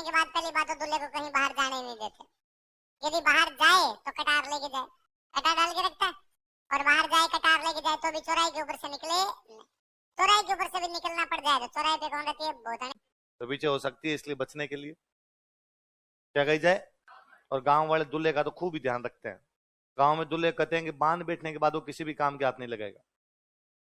करने के बाद पहली बात तो दूल्हे को कहीं बाहर जाने नहीं देते। यदि बाहर जाए तो कटार लेके जाए, कटार डाल के रखता है, और बाहर जाए कटार लेके जाए तो भी चौराहे के ऊपर से निकले, चौराहे के ऊपर से भी निकलना पड़ जाए तो चौराहे पे कौन रहती है, भूतनी तो पीछे हो सकती है, इसलिए बचने के लिए क्या कही जाए। और गांव वाले दूल्हे का तो खूब ही ध्यान रखते हैं। गांव में दूल्हे कहते हैं कि बांध बैठने के बाद वो किसी भी काम के हाथ नहीं लगाएगा,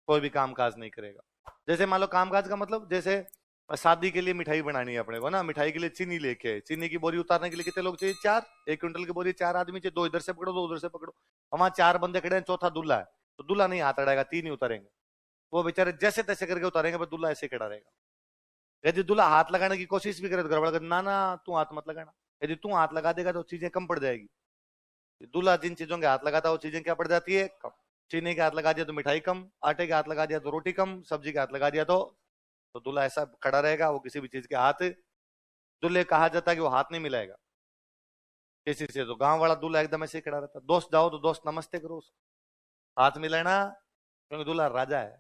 कोई भी काम काज नहीं करेगा। जैसे मान लो काम काज का मतलब, जैसे शादी के लिए मिठाई बनानी है अपने को ना, मिठाई के लिए चीनी लेके, चीनी की बोरी उतारने के लिए कितने लोग चाहिए, 4, 1 क्विंटल की बोरी 4 आदमी चाहिए, 2 इधर से पकड़ो 2 उधर से पकड़ो। वहां 4 बंदे खड़े हैं, चौथा दूल्हा है, तो दूल्हा नहीं हाथ अड़ाएगा, 3 ही उतारेंगे, वो बेचारे जैसे तैसे करके उतारेंगे, पर दूल्हा ऐसे खड़ा रहेगा। यदि दूल्हा हाथ लगाने की कोशिश भी करे तो गड़बड़ कर, ना ना तू हाथ मत लगाना। यदि तू हाथ लगा देगा तो चीजें कम पड़ जाएगी। दूल्हा जिन चीजों के हाथ लगाता है वो चीजें क्या पड़ जाती है, कम। चीनी के हाथ लगा दिया तो मिठाई कम, आटे के हाथ लगा दिया तो रोटी कम, सब्जी के हाथ लगा दिया तो दूल्हा ऐसा खड़ा रहेगा, वो किसी भी चीज के हाथ, दूल्हे कहा जाता है कि वो हाथ नहीं मिलाएगा किसी से। तो गांव वाला दूल्हा एकदम ऐसे ही खड़ा रहता। दोस्त जाओ तो दोस्त नमस्ते करो उसको, हाथ मिलाना, क्योंकि दूल्हा राजा है।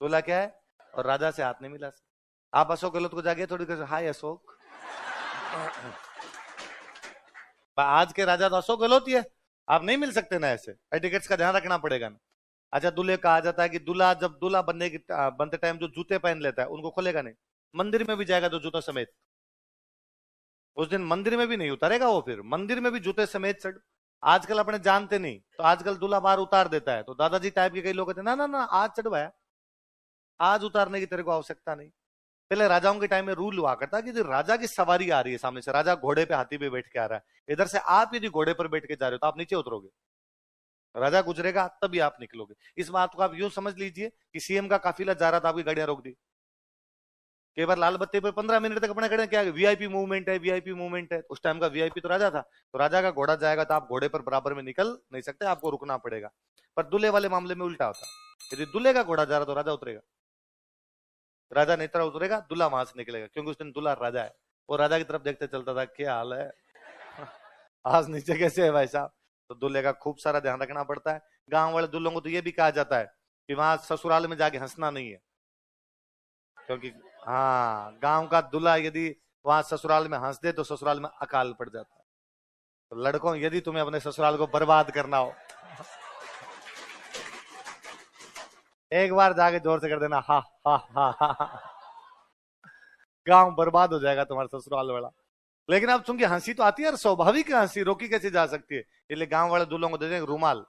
दूल्हा क्या है, और राजा से हाथ नहीं मिला सकता। आप अशोक गहलोत को जाके थोड़ी कर, हाय अशोक। आज के राजा तो अशोक गहलोत ही है, आप नहीं मिल सकते ना, ऐसे एटिकेट्स का ध्यान रखना पड़ेगा ना। अच्छा, दूल्हे कहा जाता है कि दूल्हा जब दूल्हा बनते टाइम जो जूते पहन लेता है उनको खोलेगा नहीं, मंदिर में भी जाएगा तो जूता समेत। उस दिन मंदिर में भी नहीं उतारेगा वो, फिर मंदिर में भी जूते समेत चढ़। आजकल अपने जानते नहीं तो आजकल दूल्हा बाहर उतार देता है, तो दादाजी टाइप के कई लोग कहते हैं ना ना ना आज चढ़वाया, आज उतारने की तेरे को आवश्यकता नहीं। पहले राजाओं के टाइम में रूल हुआ करता कि राजा की सवारी आ रही है सामने से, राजा घोड़े पे हाथी पे बैठ के आ रहा है, इधर से आप यदि घोड़े पर बैठ के जा रहे हो तो आप नीचे उतरोगे, राजा गुजरेगा तभी आप निकलोगे। इस बात को आप यूं समझ लीजिए कि सीएम का काफिला जा रहा था, आपकी गाड़ियां रोक दी, कई बार लाल बत्ती पर 15 मिनट तक अपने खड़े, क्या वीआईपी मूवमेंट है, वीआईपी मूवमेंट है। उस टाइम का वीआईपी तो राजा था, तो राजा का घोड़ा जाएगा तो आप घोड़े पर बराबर में निकल नहीं सकते, आपको रुकना पड़ेगा। पर दूल्हे वाले मामले में उल्टा होता, यदि दूल्हे का घोड़ा जा रहा तो राजा उतरेगा, राजा नहीं तरह उतरेगा, दूल्हा वहां से निकलेगा, क्योंकि उस दिन दूल्हा राजा है। वो राजा की तरफ देखते चलता था, क्या हाल है, आज नीचे कैसे है भाई साहब। तो दूल्हे का खूब सारा ध्यान रखना पड़ता है। गांव वाले दूल्हों को तो ये भी कहा जाता है कि वहां ससुराल में जाके हंसना नहीं है, क्योंकि हाँ, गांव का दूल्हा यदि वहां ससुराल में हंस दे तो ससुराल में अकाल पड़ जाता है। तो लड़कों, यदि तुम्हें अपने ससुराल को बर्बाद करना हो, एक बार जाके जोर से कर देना हा हा हा हा, गांव बर्बाद हो जाएगा तुम्हारा ससुराल वाला। लेकिन अब चूंकि हंसी तो आती है, स्वाभाविक हंसी, रोकी कैसे जा सकती है, इसलिए गांव वाले दूल्हों को दे देंगे रुमाल।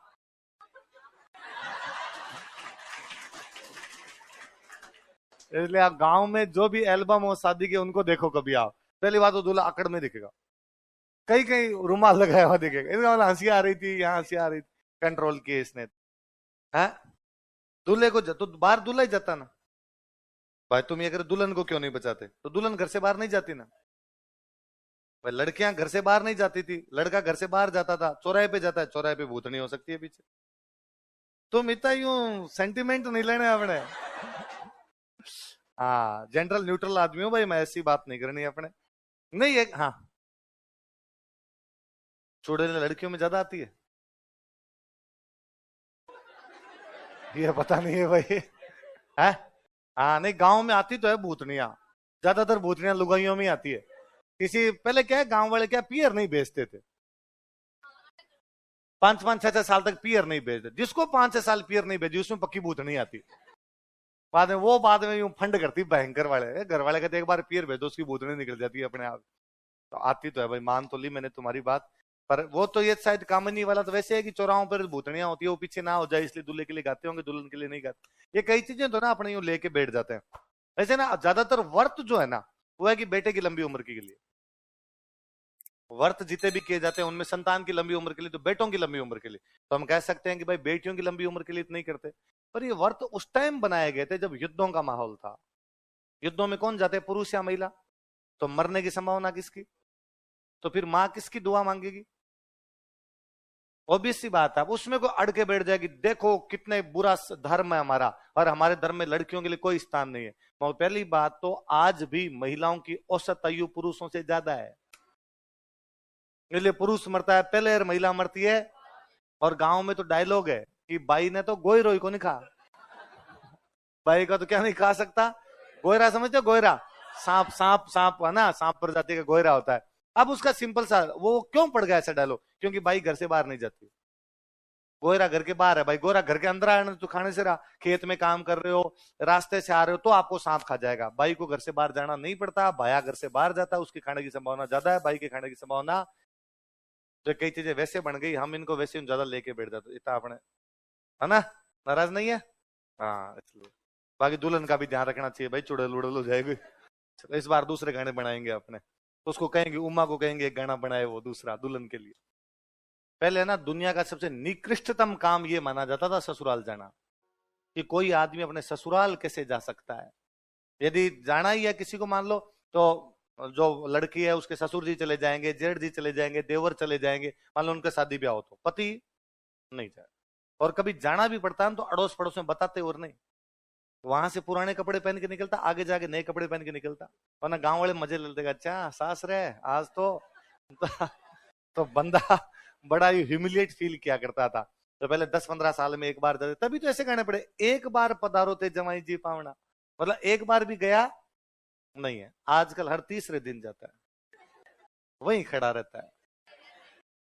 इसलिए आप गांव में जो भी एल्बम हो शादी के उनको देखो कभी आप, पहली बात तो दूल्हा अकड़ में दिखेगा, कहीं कहीं रुमाल लगाया हुआ दिखेगा, इसका मतलब हंसी आ रही थी, यहाँ हंसी आ रही थी, कंट्रोल किए इसने। है दूल्हे को तो बाहर दूल्हा ही जाता ना भाई, तुम ये अगर दुल्हन को क्यों नहीं बचाते, तो दुल्हन घर से बाहर नहीं जाती ना भाई। लड़कियां घर से बाहर नहीं जाती थी, लड़का घर से बाहर जाता था, चौराहे पे जाता है, चौराहे पे भूतनी हो सकती है पीछे। तुम इतना यूं सेंटिमेंट नहीं लेने अपने। हाँ, जनरल न्यूट्रल आदमी हो भाई, मैं ऐसी बात नहीं करनी अपने। नहीं एक हाँ, चुड़ैल लड़कियों में ज्यादा आती है, ये पता नहीं है भाई। है हाँ, नहीं गांव में आती तो है भूतनिया, ज्यादातर भूतनियां लुगाइयों में आती है। किसी पहले क्या है, गांव वाले क्या पियर नहीं बेचते थे, 5-5, 6-6 साल तक पियर नहीं बेचते। जिसको 5-6 साल पियर नहीं बेची उसमें पक्की भूतनी आती, बाद में यूं फंड करती भयंकर वाले, घर वाले कहते एक बार पियर भेज दो उसकी भूतनी निकल जाती है अपने आप। तो आती तो है भाई, मान तो ली मैंने तुम्हारी बात, पर वो तो ये शायद कामनी वाला तो वैसे है कि चौराहों पर भूतनियां होती है, वो पीछे ना हो जाए इसलिए दूल्हे के लिए गाते होंगे, दुल्हन के लिए नहीं गाते। ये कई चीजें तो ना अपने यूं लेके बैठ जाते हैं। वैसे ना ज्यादातर व्रत जो है ना, वो है कि बेटे की लंबी उम्र के लिए। व्रत जितने भी किए जाते हैं उनमें संतान की लंबी उम्र के लिए, तो बेटों की लंबी उम्र के लिए। तो हम कह सकते हैं कि भाई बेटियों की लंबी उम्र के लिए नहीं करते, पर ये व्रत उस टाइम बनाए गए थे जब युद्धों का माहौल था। युद्धों में कौन जाते, पुरुष या महिला, तो मरने की संभावना किसकी, तो फिर मां किसकी दुआ मांगेगी, ऑब्वियस सी बात है। उसमें कोई अड़ के बैठ जाएगी, देखो कितने बुरा धर्म है हमारा, और हमारे धर्म में लड़कियों के लिए कोई स्थान नहीं है। पहली बात तो आज भी महिलाओं की औसत आयु पुरुषों से ज्यादा है, इसलिए पुरुष मरता है पहले और महिला मरती है। और गांव में तो डायलॉग है कि बाई ने तो गोई रोई को नहीं खा, बाई का तो क्या नहीं खा सकता, गोयरा समझते हो, गोयरा सांप सांप सांप है ना, सांप प्रजाति का गोयरा होता है। अब उसका सिंपल सा वो क्यों पड़ गया ऐसा डायलॉग, क्योंकि बाई घर से बाहर नहीं जाती, गोयरा घर के बाहर है भाई, गोयरा घर के अंदर आया तो खाने से रहा, खेत में काम कर रहे हो, रास्ते से आ रहे हो तो आपको सांप खा जाएगा। बाई को घर से बाहर जाना नहीं पड़ता, भाया घर से बाहर जाता है, उसके खाने की संभावना ज्यादा है, बाई के खाने की संभावना। तो कई चीजें वैसे बन गई, हम इनको वैसे ज्यादा लेके बैठ जाते इतना अपने, है ना, नाराज नहीं है। हाँ इसलिए बाकी दुल्हन का भी ध्यान रखना चाहिए भाई, चुड़ैल उड़ल हो जाएगी। चलो इस बार दूसरे गाने बनाएंगे अपने, तो उसको कहेंगे, उमा को कहेंगे एक गाना बनाए वो दूसरा दुल्हन के लिए। पहले ना दुनिया का सबसे निकृष्टतम काम ये माना जाता था ससुराल जाना, कि कोई आदमी अपने ससुराल कैसे जा सकता है। यदि जाना ही है किसी को मान लो, तो जो लड़की है उसके ससुर जी चले जाएंगे, जेठ जी चले जाएंगे, देवर चले जाएंगे, मान लो उनका शादी ब्याह हो तो पति नहीं जाए। और कभी जाना भी पड़ता है तो अड़ोस पड़ोस में बताते और नहीं, वहां से पुराने कपड़े पहन के निकलता, आगे जाके नए कपड़े पहन के निकलता, वरना गांव वाले मजे लेते, अच्छा सास रहे आज तो बंदा बड़ा ही ह्यूमिलिएट फील किया करता था। तो पहले 10-15 साल में एक बार जाते, तभी तो ऐसे कहने पड़े, एक बार पधारो थे जमाई जी पावना, मतलब एक बार भी गया नहीं है। आजकल हर तीसरे दिन जाता है, वहीं खड़ा रहता है,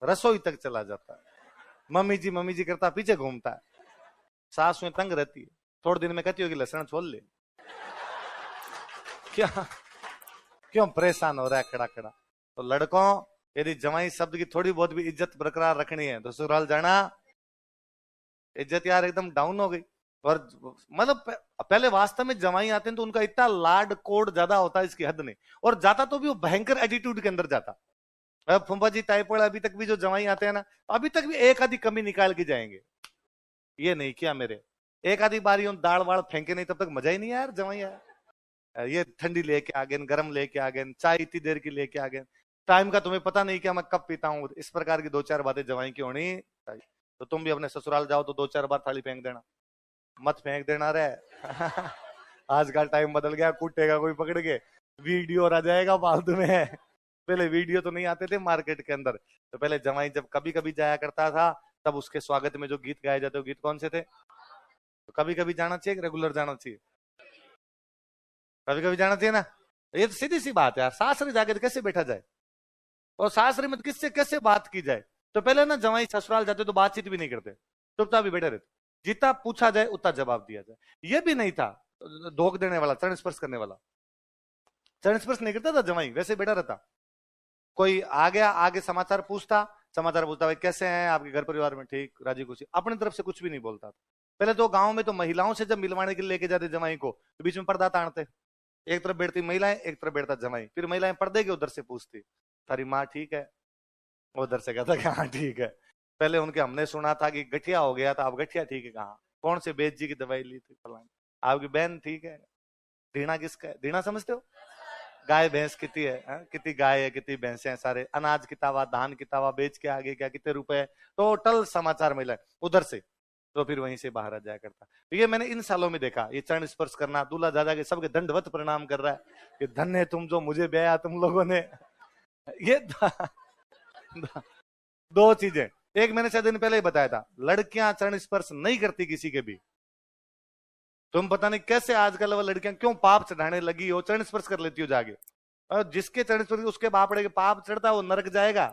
रसोई तक चला जाता है, मम्मी जी करता पीछे घूमता है, सास में तंग रहती है, थोड़े दिन में कहती होगी लहसुन छोड़ ले। क्या क्यों परेशान हो रहा है खड़ा खड़ा। तो लड़कों, यदि जवाई शब्द की थोड़ी बहुत भी इज्जत बरकरार रखनी है तो ससुराल जाना, इज्जत यार एकदम डाउन हो गई। और मतलब पहले वास्तव में जवाई आते हैं तो उनका इतना लाड कोड ज्यादा होता है, इसकी हद नहीं, और जाता तो भी वो भयंकर एटीट्यूड के अंदर जाता। फुम्पा जी टाइप वाला अभी तक भी जो जवाई आते हैं ना, अभी तक भी एक आधी कमी निकाल के जाएंगे, ये नहीं किया मेरे, एक आधी बारी दाल वाल फेंके नहीं, तब तक मजा ही नहीं यार जवाई आया, ये ठंडी लेके आ गए, गर्म लेके आ गए, चाय इतनी देर की लेके आ गए, टाइम का तुम्हें पता नहीं क्या मैं कब पीता हूँ, इस प्रकार की 2-4 बातें जवाई की होनी चाहिए। तो तुम भी अपने ससुराल जाओ तो 2-4 बार थाली फेंक देना, मत फेंक देना रे। आज का टाइम बदल गया, कूटेगा कोई पकड़ के, वीडियो आ जाएगा फालतू में। पहले वीडियो तो नहीं आते थे मार्केट के अंदर, तो पहले जवाई जब कभी कभी जाया करता था, तब उसके स्वागत में जो गीत गाए जाते, वो गीत कौन से थे? तो कभी कभी जाना चाहिए, रेगुलर जाना चाहिए? कभी कभी जाना चाहिए ना, ये तो सीधी सी बात है यार। सासरी जाके तो कैसे बैठा जाए, और सासरी में किससे कैसे बात की जाए। तो पहले ना जवाई ससुराल जाते तो बातचीत भी नहीं करते, चुपचाप भी बैठे रहते, जितना पूछा जाए उतना जवाब दिया जाए। ये भी नहीं था धोख देने वाला, चरण स्पर्श करने वाला, चरण स्पर्श नहीं करता था जवाई, वैसे बैठा रहता। कोई आ गया, आगे समाचार पूछता भाई कैसे हैं, आपके घर परिवार में ठीक, राजी खुशी, अपनी तरफ से कुछ भी नहीं बोलता था। पहले तो गांव में तो महिलाओं से जब मिलवाने के लिए लेके जाते जवाई को, तो बीच में पर्दा ताड़ते, एक तरफ बैठती महिलाएं, एक तरफ बैठता जवाई, फिर महिलाएं पर्दे के उधर से पूछती, तारी माँ ठीक है, उधर से कहता कि हाँ ठीक है। पहले उनके हमने सुना था कि गठिया हो गया था, अब गठिया ठीक है कहाँ, कौन से बेद जी की दवाई ली थी फलानी, आपकी बहन ठीक है, दीना किसका है, दीना समझते हो, गाय भैंस कितनी है, कितनी गाय है, कितनी भैंसे हैं, सारे अनाज कितावा, धान कितावा, बेच के आगे क्या कितने रुपए, टोटल समाचार मिला उधर से, तो फिर वहीं से बाहर आ जाया करता। तो ये मैंने इन सालों में देखा, ये चरण स्पर्श करना, दूल्हा दादा के सबके दंडवत प्रणाम कर रहा है कि धन्य तुम जो मुझे ब्याया तुम लोगों ने। ये दो चीजें, एक मैंने 6 दिन पहले ही बताया था, लड़कियां चरण स्पर्श नहीं करती किसी के भी। तुम पता नहीं कैसे आजकल वो लड़कियां क्यों पाप चढ़ाने लगी हो, चरण स्पर्श कर लेती हो जाके, और जिसके चरण स्पर्श उसके बापड़े के पाप चढ़ता है वो नरक जाएगा,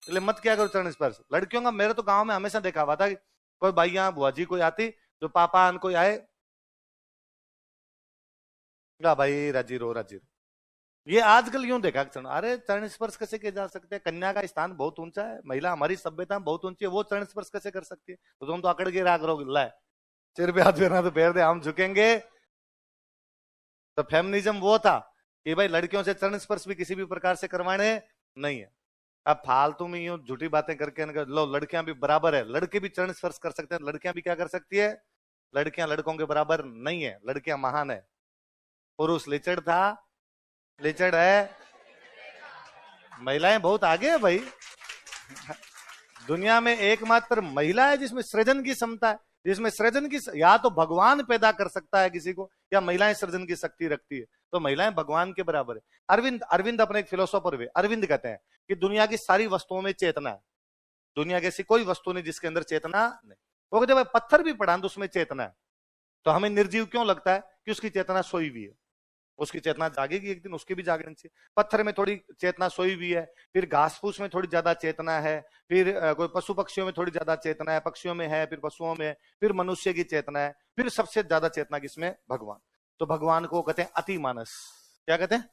इसलिए मत क्या करो चरण स्पर्श लड़कियों का। मेरे तो गांव में हमेशा देखा हुआ था कि कोई भाइया बुआ जी कोई आती, जो पापा कोई आए, भाई राजी रो राजी रो। ये आजकल यूं देखा, अरे चरण स्पर्श कैसे किए जा सकते हैं, कन्या का स्थान बहुत ऊंचा है, महिला हमारी सभ्यता बहुत ऊंची है, वो चरण स्पर्श कैसे कर सकती है, तो तुम तो अकड़ के राग रो लाए, सिर पे हाथ फेरना तो फेर दे, हम झुकेंगे। तो फेमिनिज्म वो था कि भाई लड़कियों से चरण स्पर्श भी किसी भी प्रकार से करवाने नहीं है। अब फालतू में यूं झूठी बातें करके लो लड़कियां भी बराबर है, लड़के भी चरण स्पर्श कर सकते हैं, लड़कियां भी क्या कर सकती है, लड़कियां लड़कों के बराबर नहीं है, लड़कियां महान है। पुरुष लिचड़ था, लिचड़ है, महिलाएं बहुत आगे है भाई। दुनिया में एकमात्र महिला है जिसमें सृजन की क्षमता है, जिसमें सृजन की, या तो भगवान पैदा कर सकता है किसी को, या महिलाएं सृजन की शक्ति रखती है, तो महिलाएं भगवान के बराबर है। अरविंद अपने एक फिलोसोफर हुए, अरविंद कहते हैं कि दुनिया की सारी वस्तुओं में चेतना है, दुनिया की ऐसी कोई वस्तु नहीं जिसके अंदर चेतना नहीं। वो कहते भाई पत्थर भी पड़ा तो उसमें चेतना है, तो हमें निर्जीव क्यों लगता है कि उसकी चेतना सोई हुई है। उसकी चेतना जागेगी एक दिन, उसकी भी जागनी चाहिए। पत्थर में थोड़ी चेतना सोई हुई है, फिर घास फूस में थोड़ी ज्यादा चेतना है, फिर कोई पशु पक्षियों में थोड़ी ज्यादा चेतना है, पक्षियों में है, फिर पशुओं में है, फिर मनुष्य की चेतना है, फिर सबसे ज्यादा चेतना किसमें? भगवान। तो भगवान को कहते हैं अति मानस। क्या कहते हैं?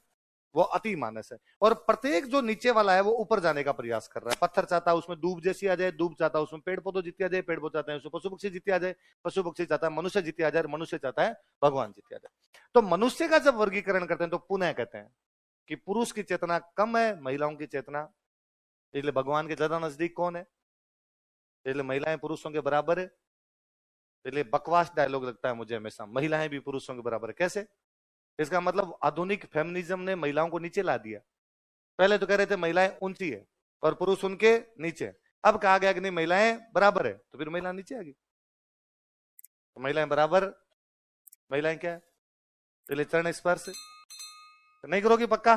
वो अति मानस है। और प्रत्येक जो नीचे वाला है वो ऊपर जाने का प्रयास कर रहा है। पत्थर चाहता है उसमें दूब जैसी आ जाए, दूब चाहता है उसमें पेड़ पौधे जीते आ जाए, पेड़ पौधे चाहते हैं उसमें पशु पक्षी जीते आ जाए, पशु पक्षी चाहता है मनुष्य जीते आ जाए, मनुष्य चाहता है भगवान जीते आ जाए। तो मनुष्य का जब वर्गीकरण करते हैं तो पुनः कहते हैं कि पुरुष की चेतना कम है, महिलाओं की चेतना, इसलिए भगवान के ज्यादा नजदीक कौन है? इसलिए महिलाएं पुरुषों के बराबर है। इसलिए बकवास डायलॉग लगता है मुझे हमेशा, महिलाएं भी पुरुषों के बराबर है। कैसे? इसका मतलब आधुनिक फेमिनिज्म ने महिलाओं को नीचे ला दिया। पहले तो कह रहे थे महिलाएं ऊंची है और पुरुष उनके नीचे, अब कहा गया कि नहीं महिलाएं बराबर है, तो फिर महिला नीचे आ गई। तो महिलाएं बराबर, महिलाएं क्या है? पहले चरण स्पर्श नहीं करोगी पक्का?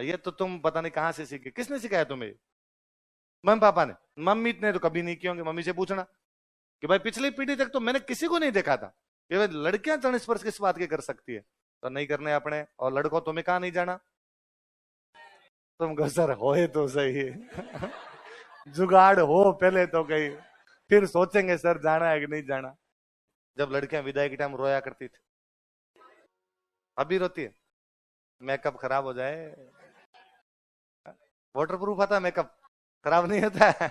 ये तो तुम पता नहीं कहां से सीखे, किसने सिखाया तुम्हें? मम्मी पापा ने? मम्मी ने तो कभी नहीं किए होंगे, मम्मी से पूछना कि भाई पिछली पीढ़ी तक तो मैंने किसी को नहीं देखा था कि भाई लड़कियां चरण स्पर्श किस बात के कर सकती है, तो नहीं करने अपने। और लड़कों तुम्हें कहा नहीं जाना? तुम कहो सर होए तो सही जुगाड़ हो पहले तो कहीं, फिर सोचेंगे सर जाना है कि नहीं जाना। जब लड़कियां विदाई के टाइम रोया करती थी, अभी रोती है? मेकअप खराब हो जाए, वाटरप्रूफ आता है मेकअप, खराब नहीं होता है।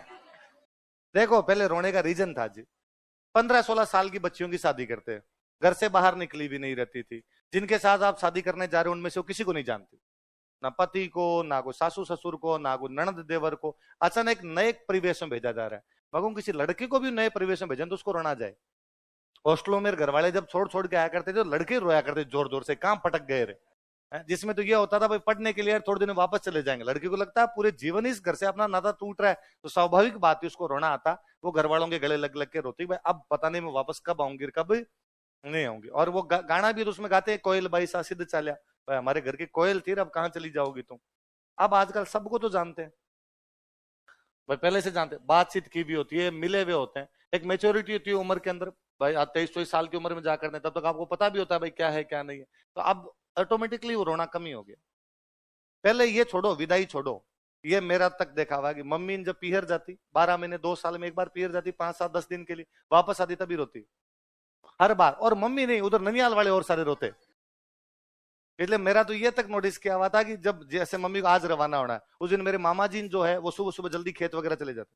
देखो पहले रोने का रीजन था जी, 15-16 साल की बच्चियों की शादी करते हैं, घर से बाहर निकली भी नहीं रहती थी, जिनके साथ आप शादी करने जा रहे हो उनमें से वो किसी को नहीं जानती, ना पति को, ना कोई सासू ससुर को, ना कोई ननद देवर को। अचानक नए परिवेश में भेजा जा रहा है। भगवान किसी लड़के को भी नए परिवेश में भेजन तो उसको रोना जाए। हॉस्टलों में घर वाले जब छोड़ छोड़ के आया करते थे, तो लड़के रोया करते जोर जोर से, कहां पटक गए रे। जिसमें तो ये होता था भाई पढ़ने के लिए थोड़े दिन वापस चले जाएंगे, लड़की को लगता है पूरे जीवन ही इस घर से अपना नाता टूट रहा है, तो स्वाभाविक बात है उसको रोना आता। वो घर वालों के गले लग लग के रोती, भाई अब पता नहीं मैं वापस कब आऊंगी कब नहीं आऊंगी। और वो गाना भी तो उसमें गाते हैं, कोयल बाई सा सिद्ध चालिया, भाई हमारे घर की कोयल थी, अब कहां चली जाओगी तुम। अब आजकल सबको तो जानते हैं भाई, पहले से जानते हैं, बातचीत की भी होती है, मिले हुए होते हैं, एक मेच्योरिटी होती है उम्र के अंदर। भाई आज 23-24 साल की उम्र में जाकर तब तक आपको पता भी होता है भाई क्या है क्या नहीं है, तो अब ऑटोमेटिकली वो रोना कम ही हो गया। पहले ये छोड़ो, विदाई छोड़ो, ये मेरा तक देखा हुआ कि मम्मी जब पीहर जाती, 12 महीने 2 साल में एक बार पीहर जाती, 5-7-10 दिन के लिए वापस आती, तभी रोती हर बार। और मम्मी नहीं, उधर ननियाल वाले और सारे रोते। इसलिए मेरा तो ये तक नोटिस किया हुआ था कि जब जैसे मम्मी को आज रवाना होना है, उस दिन मेरे मामा जी जो है वो सुबह सुबह जल्दी खेत वगैरह चले जाते,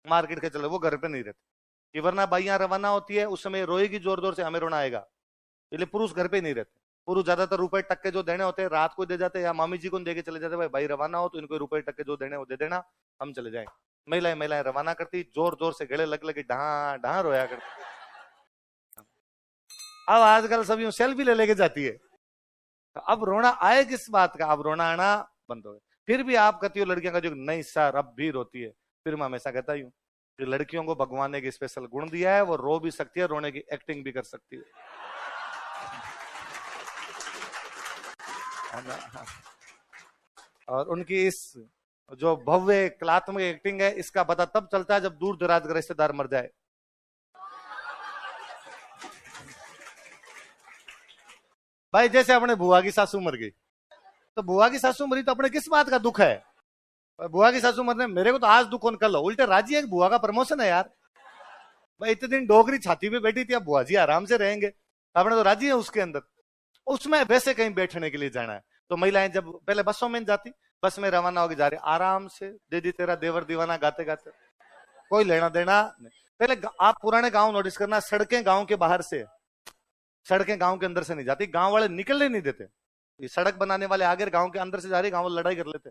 मार्केट के चले, वो घर पे नहीं रहते। वरना बाइयां रवाना होती है उस समय रोएगी जोर जोर से, हमें रोना आएगा। इसलिए पुरुष घर पे नहीं रहते, पुरुष ज्यादातर रुपए टक्के जो देने होते हैं रात को दे जाते हैं, या मामी जी को दे के चले जाते, भाई भाई रवाना हो तो इनको रुपए टक्के जो देने वो दे देना, हम चले जाएंगे। महिलाएं रवाना करती, जोर जोर से गले लग लगे ढहा ढहा रोया करती। अब आजकल सब यूं सेल्फी ले लेके जाती है, तो अब रोना आए किस बात का? अब रोना आना बंद हो गया। फिर भी आप कहती हो लड़कियां का जो नहीं सर अब भी रोती है, फिर मैं हमेशा कहता हूं कि लड़कियों को भगवान ने एक स्पेशल गुण दिया है, वो रो भी सकती है, रोने की एक्टिंग भी कर सकती है ना? और उनकी इस जो भव्य कलात्मक एक्टिंग है, इसका पता तब चलता है जब दूर दराज का रिश्तेदार मर जाए। भाई जैसे अपने बुआ की सासू मर गई, तो बुआ की सासू मरी तो अपने किस बात का दुख है? बुआ की सासू मरने मेरे को तो आज दुख कौन कल हो, उल्टे राजी है कि बुआ का प्रमोशन है यार। भाई इतने दिन डोगरी छाती पे बैठी थी, अब बुआ जी आराम से रहेंगे, अपने तो राजी है उसके अंदर। उसमें वैसे कहीं बैठने के लिए जाना है, तो महिलाएं जब पहले बसों में जाती, बस में रवाना होकर जा रही, आराम से दे दी तेरा देवर दीवाना गाते गाते, कोई लेना देना नहीं। पहले आप पुराने गांव नोटिस करना, सड़कें गांव के बाहर से, सड़कें गांव के अंदर से नहीं जाती, गांव वाले निकलने नहीं देते। ये सड़क बनाने वाले आगे गांव के अंदर से जा रही, गांव वाले लड़ाई कर लेते,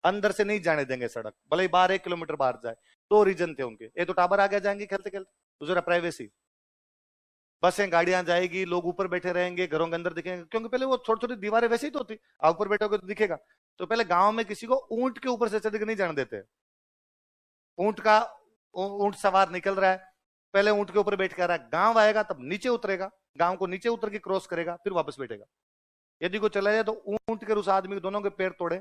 अंदर से नहीं जाने देंगे सड़क, भले ही बाहर 1 किलोमीटर बाहर जाए। 2 रीजन थे उनके, एक तो टावर आगे जाएंगे खेलते खेलते, दूसरा प्राइवेसी, बसें गाड़ियां जाएगी, लोग ऊपर बैठे रहेंगे, घरों के अंदर दिखेंगे, क्योंकि पहले वो छोटी छोटी दीवारें वैसे ही तो होती, आप ऊपर बैठोगे तो दिखेगा। तो पहले गांव में किसी को ऊंट के ऊपर से चढ़ के नहीं जाने देते। ऊंट सवार निकल रहा है, पहले ऊंट के ऊपर बैठ के आ रहा है, गांव आएगा तब नीचे उतरेगा, गांव को नीचे उतर के क्रॉस करेगा, फिर वापस बैठेगा। यदि कोई चला जाए तो ऊंट के उस आदमी के दोनों के पैर तोड़े,